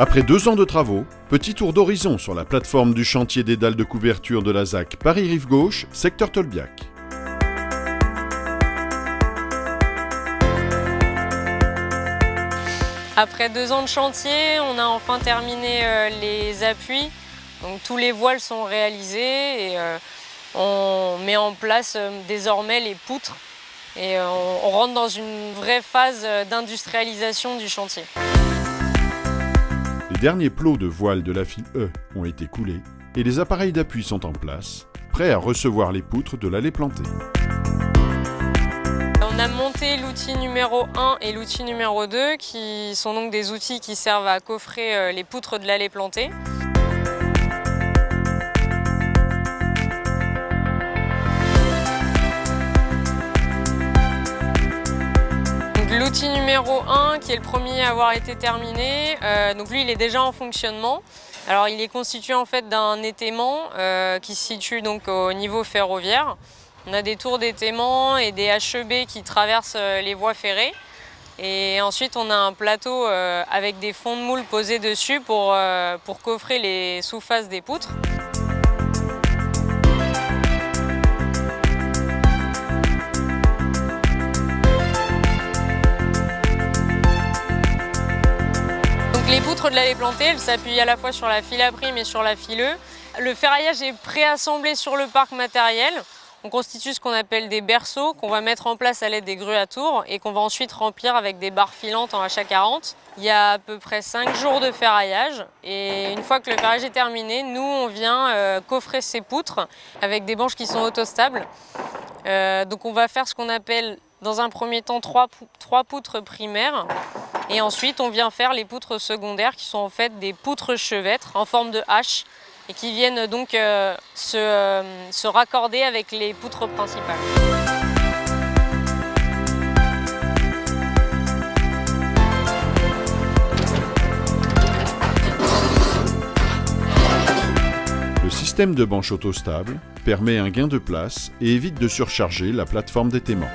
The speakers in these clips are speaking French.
Après 2 ans de travaux, petit tour d'horizon sur la plateforme du chantier des dalles de couverture de la ZAC Paris-Rive-Gauche, secteur Tolbiac. Après 2 ans de chantier, on a enfin terminé les appuis. Donc tous les voiles sont réalisés et on met en place désormais les poutres et on rentre dans une vraie phase d'industrialisation du chantier. Les derniers plots de voiles de la file E ont été coulés et les appareils d'appui sont en place, prêts à recevoir les poutres de l'allée plantée. On a monté l'outil numéro 1 et l'outil numéro 2 qui sont donc des outils qui servent à coffrer les poutres de l'allée plantée. L'outil numéro 1 qui est le premier à avoir été terminé, donc lui il est déjà en fonctionnement. Alors il est constitué en fait d'un étaiement qui se situe donc au niveau ferroviaire. On a des tours d'étaiement et des HEB qui traversent les voies ferrées. Et ensuite on a un plateau avec des fonds de moule posés dessus pour coffrer les sous-faces des poutres. Les poutres de l'allée plantée, elles s'appuient à la fois sur la file à prime et sur la file E. Le ferraillage est préassemblé sur le parc matériel. On constitue ce qu'on appelle des berceaux qu'on va mettre en place à l'aide des grues à tours et qu'on va ensuite remplir avec des barres filantes en HA40. Il y a à peu près 5 jours de ferraillage et une fois que le ferraillage est terminé, nous on vient coffrer ces poutres avec des banches qui sont autostables. Donc on va faire ce qu'on appelle dans un premier temps 3 poutres primaires. Et ensuite, on vient faire les poutres secondaires qui sont en fait des poutres chevêtres en forme de hache et qui viennent donc se raccorder avec les poutres principales. Le système de banche autostable permet un gain de place et évite de surcharger la plateforme d'étaiement.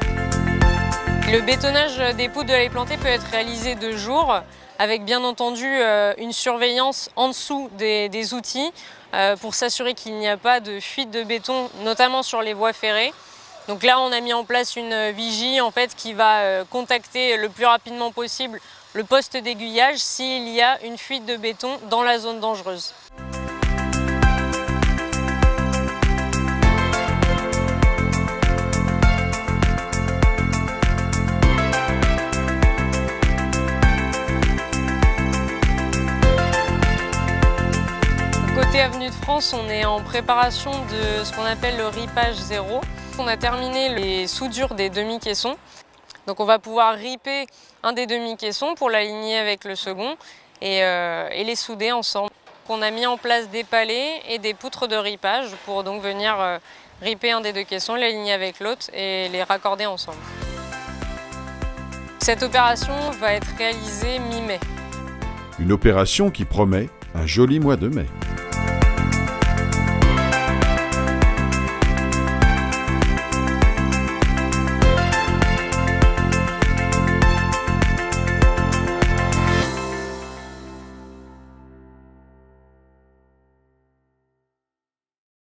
Le bétonnage des poutres de l'allée plantée peut être réalisé de jour avec bien entendu une surveillance en dessous des outils pour s'assurer qu'il n'y a pas de fuite de béton, notamment sur les voies ferrées. Donc là, on a mis en place une vigie en fait, qui va contacter le plus rapidement possible le poste d'aiguillage s'il y a une fuite de béton dans la zone dangereuse. Côté Avenue de France, on est en préparation de ce qu'on appelle le ripage 0. On a terminé les soudures des demi-caissons. Donc on va pouvoir ripper un des demi-caissons pour l'aligner avec le second et les souder ensemble. On a mis en place des palets et des poutres de ripage pour donc venir ripper un des 2 caissons, l'aligner avec l'autre et les raccorder ensemble. Cette opération va être réalisée mi-mai. Une opération qui promet un joli mois de mai.